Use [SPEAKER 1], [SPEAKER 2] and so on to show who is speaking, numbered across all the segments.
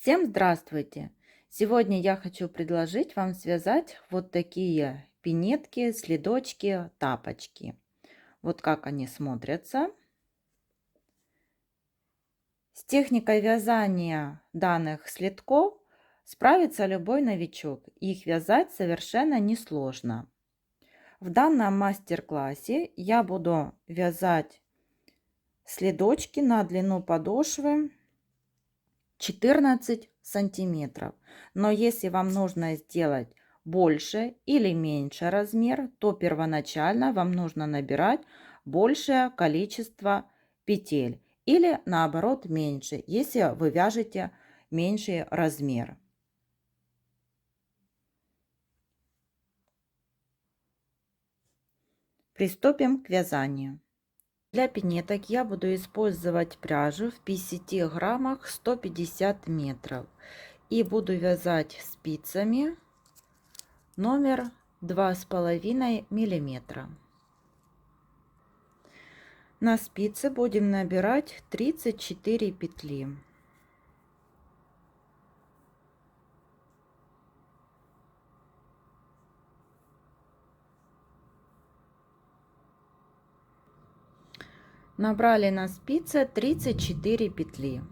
[SPEAKER 1] Всем здравствуйте! Сегодня я хочу предложить вам связать вот такие пинетки, следочки, тапочки. Вот как они смотрятся. С техникой вязания данных следков справится любой новичок. Их вязать совершенно несложно. В данном мастер-классе я буду вязать следочки на длину подошвы 14 сантиметров. Но если вам нужно сделать больше или меньше размер, то первоначально вам нужно набирать большее количество петель или наоборот меньше, если вы вяжете меньший размер. Приступим к вязанию. Для пинеток я буду использовать пряжу в 50 граммах 150 метров и буду вязать спицами номер 2,5 миллиметра. На спице будем набирать 34 петли. Набрали на спице 34 петли.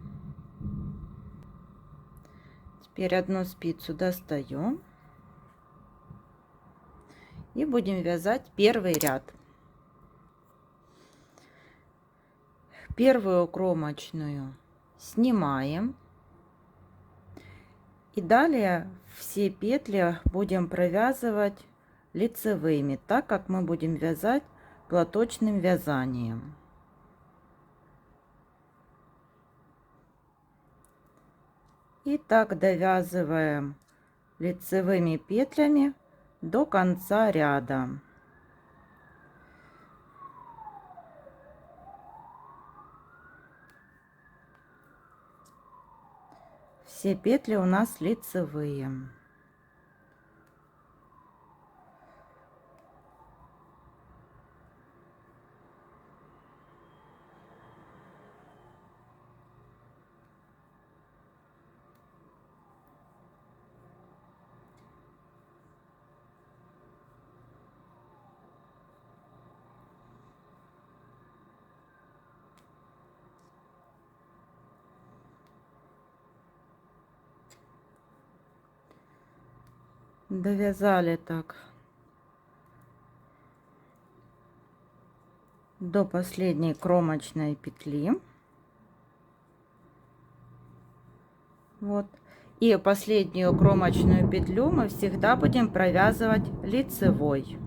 [SPEAKER 1] Теперь одну спицу достаем и будем вязать первый ряд. Первую кромочную снимаем и далее все петли будем провязывать лицевыми, так как мы будем вязать платочным вязанием. И так довязываем лицевыми петлями до конца ряда. Все петли у нас лицевые. Довязали так до последней кромочной петли. Вот. И последнюю кромочную петлю мы всегда будем провязывать лицевой.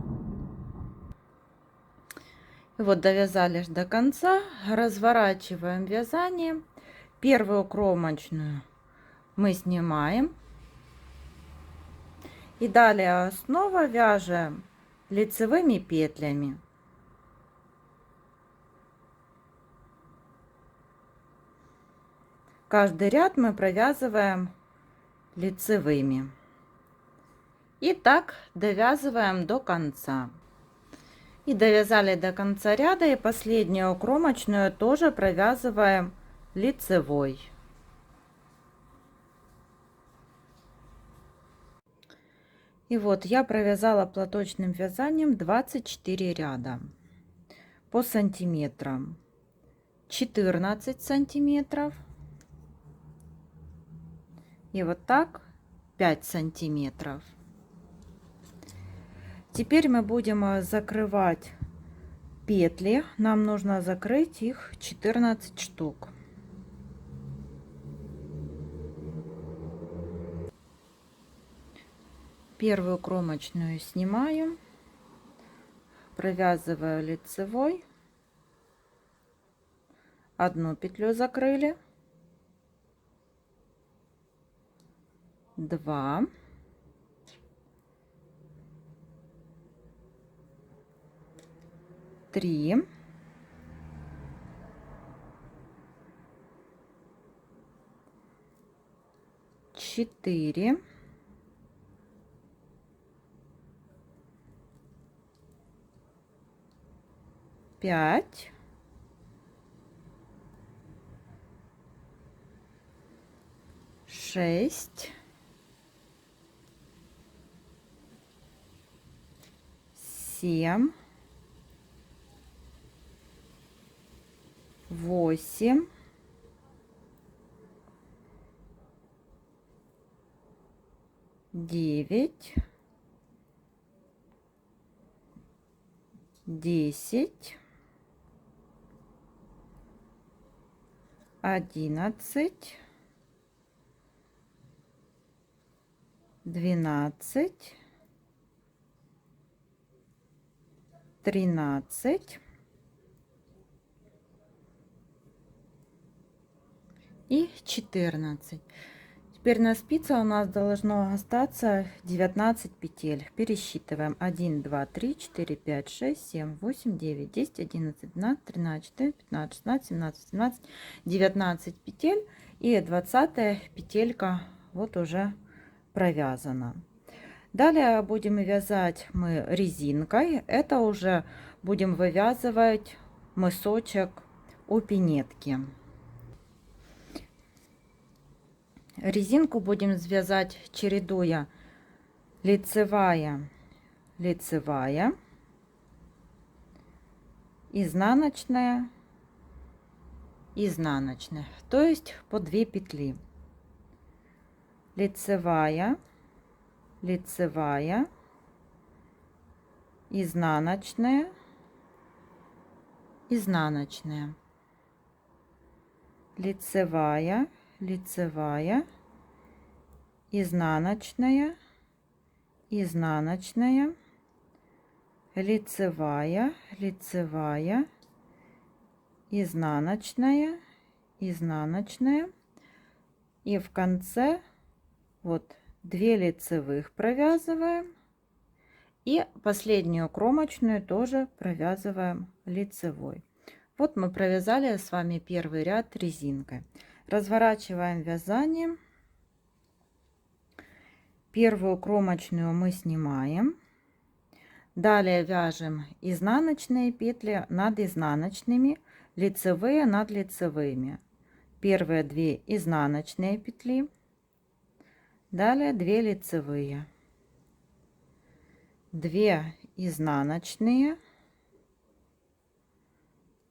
[SPEAKER 1] Вот довязали до конца, разворачиваем вязание. Первую кромочную мы снимаем. И далее снова вяжем лицевыми петлями. Каждый ряд мы провязываем лицевыми. И так довязываем до конца. И довязали до конца ряда, и последнюю кромочную тоже провязываем лицевой. И вот я провязала платочным вязанием 24 ряда по сантиметрам. 14 сантиметров и вот так 5 сантиметров. Теперь мы будем закрывать петли. Нам нужно закрыть их 14 штук. Первую кромочную снимаю, провязываю лицевой, одну петлю закрыли, 2, 3, 4, 5, 6, 6, 7, 8, 9, 10, 11, 12, 13 и 14. Теперь на спице у нас должно остаться 19 петель. Пересчитываем: 1, 2, 3, 4, 5, 6, 7, 8, 9, 10, 11, 12, 13, 14, 15, 16, 17, 18, 19 петель. И 20 петелька вот уже провязана. Далее будем вязать мы резинкой. Это уже будем вывязывать мысочек у пинетки. Резинку будем связать, чередуя лицевая, лицевая, изнаночная, изнаночная, то есть по 2 петли. Лицевая, лицевая, изнаночная, изнаночная, лицевая, лицевая, изнаночная, изнаночная, лицевая, лицевая, изнаночная, изнаночная, и в конце вот 2 лицевых провязываем, и последнюю кромочную тоже провязываем лицевой. Вот мы провязали с вами первый ряд резинкой. Разворачиваем вязание. Первую кромочную мы снимаем. Далее вяжем изнаночные петли над изнаночными, лицевые над лицевыми. Первые 2 изнаночные петли, далее 2 лицевые, 2 изнаночные,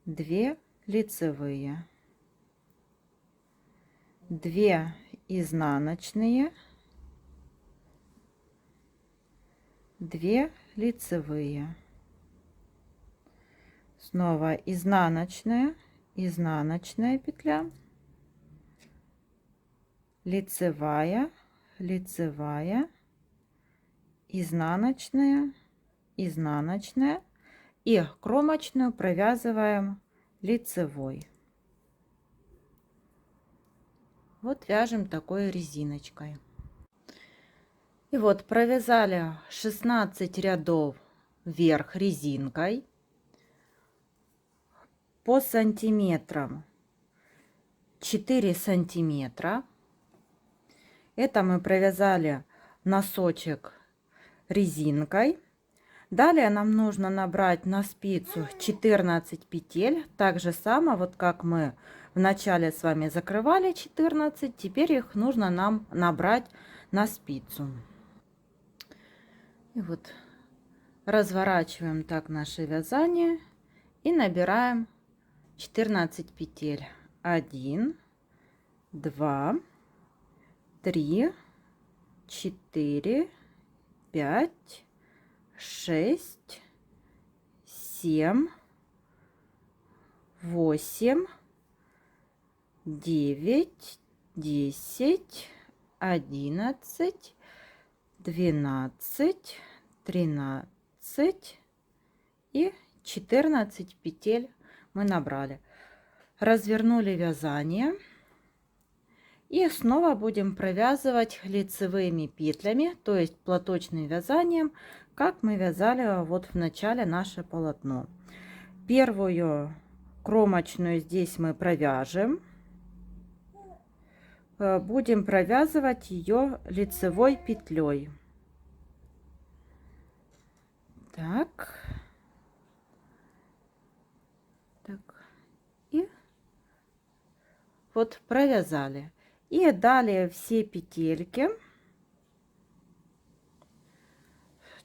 [SPEAKER 1] 2 лицевые, 2 изнаночные, 2 лицевые, снова изнаночная, изнаночная петля, лицевая, лицевая, изнаночная, изнаночная, и кромочную провязываем лицевой. Вот вяжем такой резиночкой. И вот провязали 16 рядов вверх резинкой по сантиметрам 4 сантиметра. Это мы провязали носочек резинкой. Далее нам нужно набрать на спицу 14 петель, так же само, вот как мы в начале с вами закрывали 14, теперь их нужно нам набрать на спицу. И вот разворачиваем так наше вязание и набираем 14 петель. 1, 2, 3, 4, 5, 6, 7, 8, 9, 10, 11, 12, 13 и 14 петель мы набрали. Развернули вязание и снова будем провязывать лицевыми петлями, то есть платочным вязанием, как мы вязали вот в начале наше полотно. Первую кромочную здесь мы провяжем, будем провязывать ее лицевой петлей. Так, и вот провязали. И далее все петельки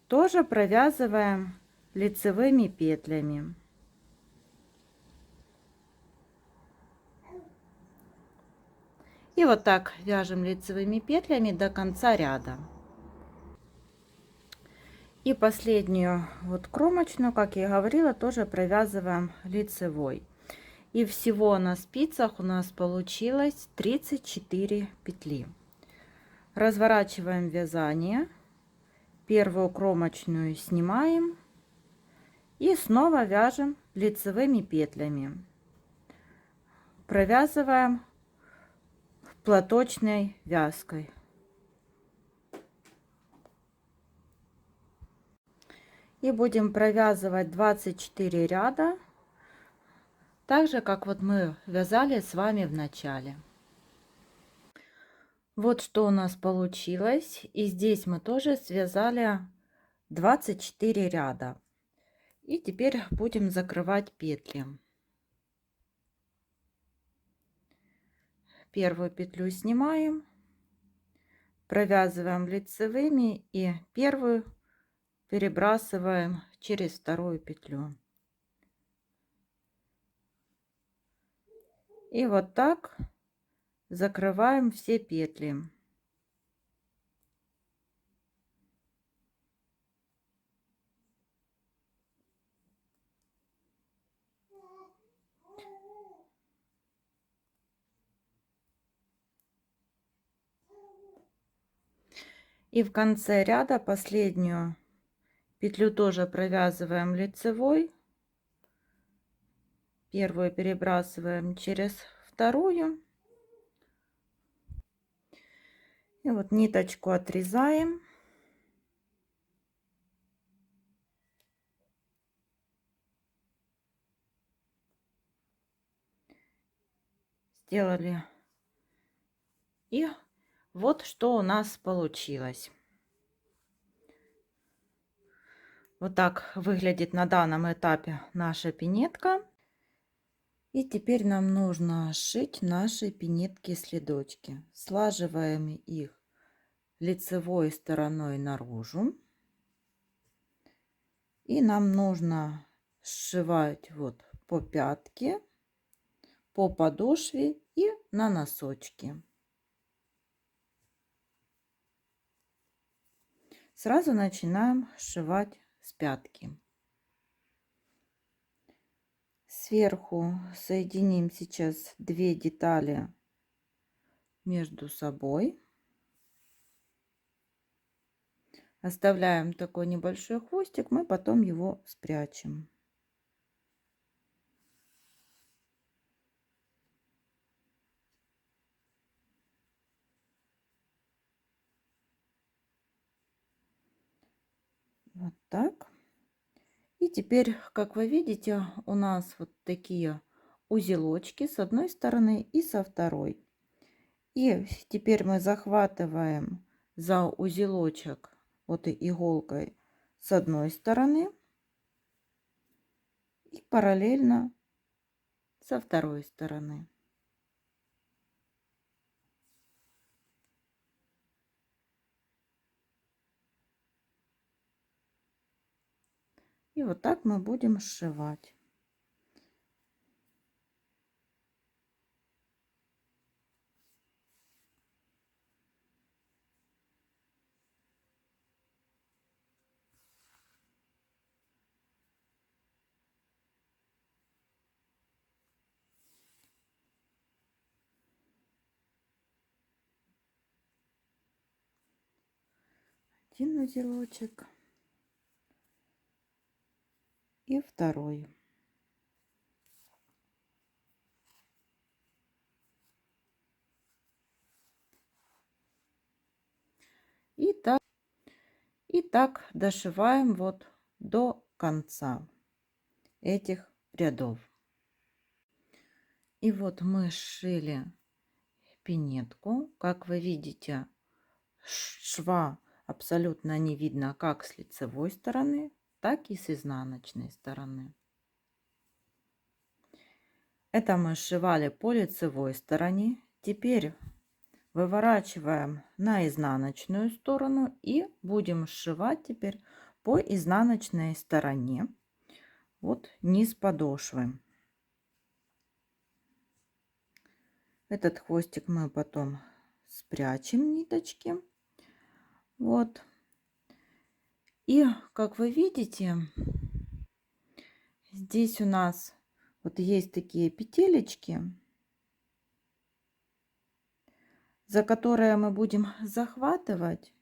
[SPEAKER 1] тоже провязываем лицевыми петлями. И вот так вяжем лицевыми петлями до конца ряда. И последнюю вот кромочную, как я и говорила, тоже провязываем лицевой. И всего на спицах у нас получилось 34 петли. Разворачиваем вязание, первую кромочную снимаем и снова вяжем лицевыми петлями. Провязываем платочной вязкой. И будем провязывать 24 ряда, так же как вот мы вязали с вами в начале. Вот что у нас получилось. И здесь мы тоже связали 24 ряда. И теперь будем закрывать петли. Первую петлю снимаем, провязываем лицевыми и первую перебрасываем через вторую петлю. И вот так закрываем все петли. И в конце ряда последнюю петлю тоже провязываем лицевой. Первую перебрасываем через вторую. И вот ниточку отрезаем. Сделали. И вот что у нас получилось. Вот так выглядит на данном этапе наша пинетка. И теперь нам нужно сшить наши пинетки-следочки. Слаживаем их лицевой стороной наружу. И нам нужно сшивать вот по пятке, по подошве и на носочки. Сразу начинаем сшивать с пятки. Сверху соединим сейчас две детали между собой. Оставляем такой небольшой хвостик, мы потом его спрячем. Вот так. И теперь, как вы видите, у нас вот такие узелочки с одной стороны и со второй. И теперь мы захватываем за узелочек вот иголкой с одной стороны и параллельно со второй стороны. И вот так мы будем сшивать. Один узелочек и второй. И так дошиваем вот до конца этих рядов. И вот мы сшили пинетку. Как вы видите, шва абсолютно не видно как с лицевой стороны, так и с изнаночной стороны. Это мы сшивали по лицевой стороне. Теперь выворачиваем на изнаночную сторону и будем сшивать теперь по изнаночной стороне. Вот низ подошвы. Этот хвостик мы потом спрячем ниточки. Вот. И как вы видите, здесь у нас вот есть такие петелечки, за которые мы будем захватывать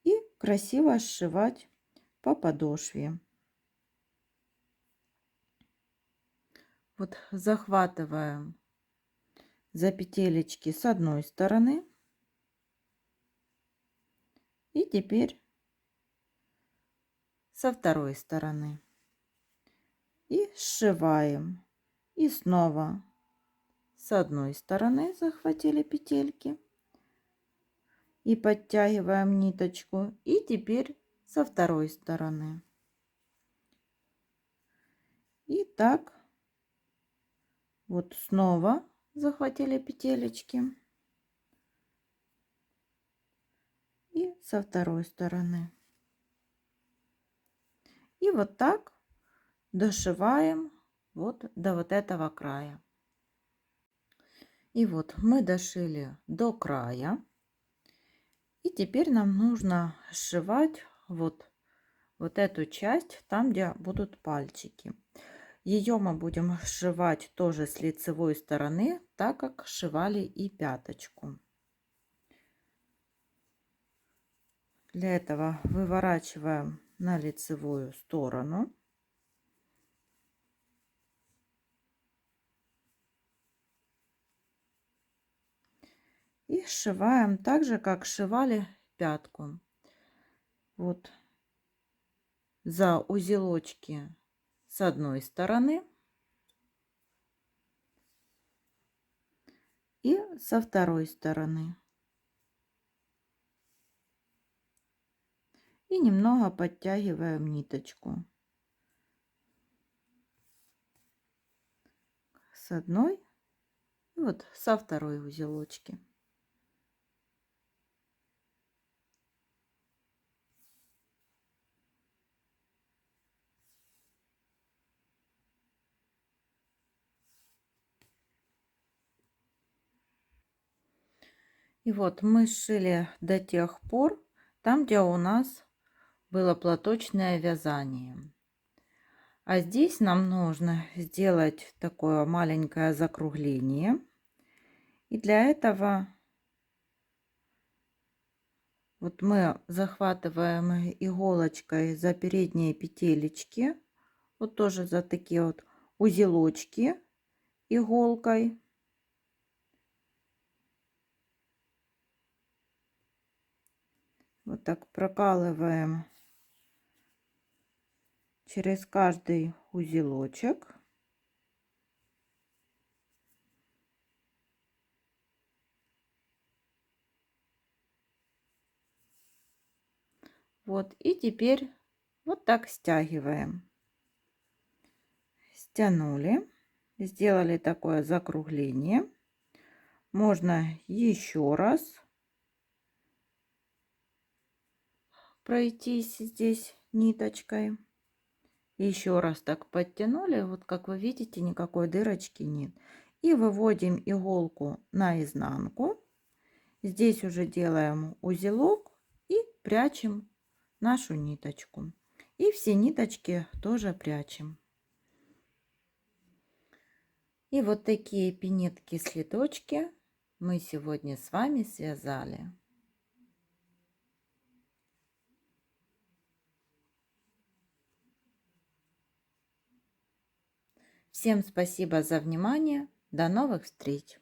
[SPEAKER 1] и красиво сшивать по подошве. Вот захватываем за петелечки с одной стороны и теперь со второй стороны и сшиваем. И снова с одной стороны захватили петельки и подтягиваем ниточку, и теперь со второй стороны. И так вот снова захватили петелечки и со второй стороны. И вот так дошиваем вот до вот этого края. И вот мы дошили до края. И теперь нам нужно сшивать вот эту часть, там, где будут пальчики. Ее мы будем сшивать тоже с лицевой стороны, так как сшивали и пяточку. Для этого выворачиваем на лицевую сторону. И сшиваем так же, как сшивали пятку. Вот за узелочки с одной стороны и со второй стороны. И немного подтягиваем ниточку с одной и вот со второй узелочки. И вот мы сшили до тех пор, там, где у нас было платочное вязание. А здесь нам нужно сделать такое маленькое закругление. И для этого вот мы захватываем иголочкой за передние петелечки, вот тоже за такие вот узелочки иголкой. Вот так прокалываем через каждый узелочек. Вот, и теперь вот так стягиваем. Стянули, сделали такое закругление. Можно еще раз пройтись здесь ниточкой. Еще раз так подтянули, вот как вы видите, никакой дырочки нет. И выводим иголку на изнанку. Здесь уже делаем узелок и прячем нашу ниточку. И все ниточки тоже прячем. И вот такие пинетки-следочки мы сегодня с вами связали. Всем спасибо за внимание. До новых встреч!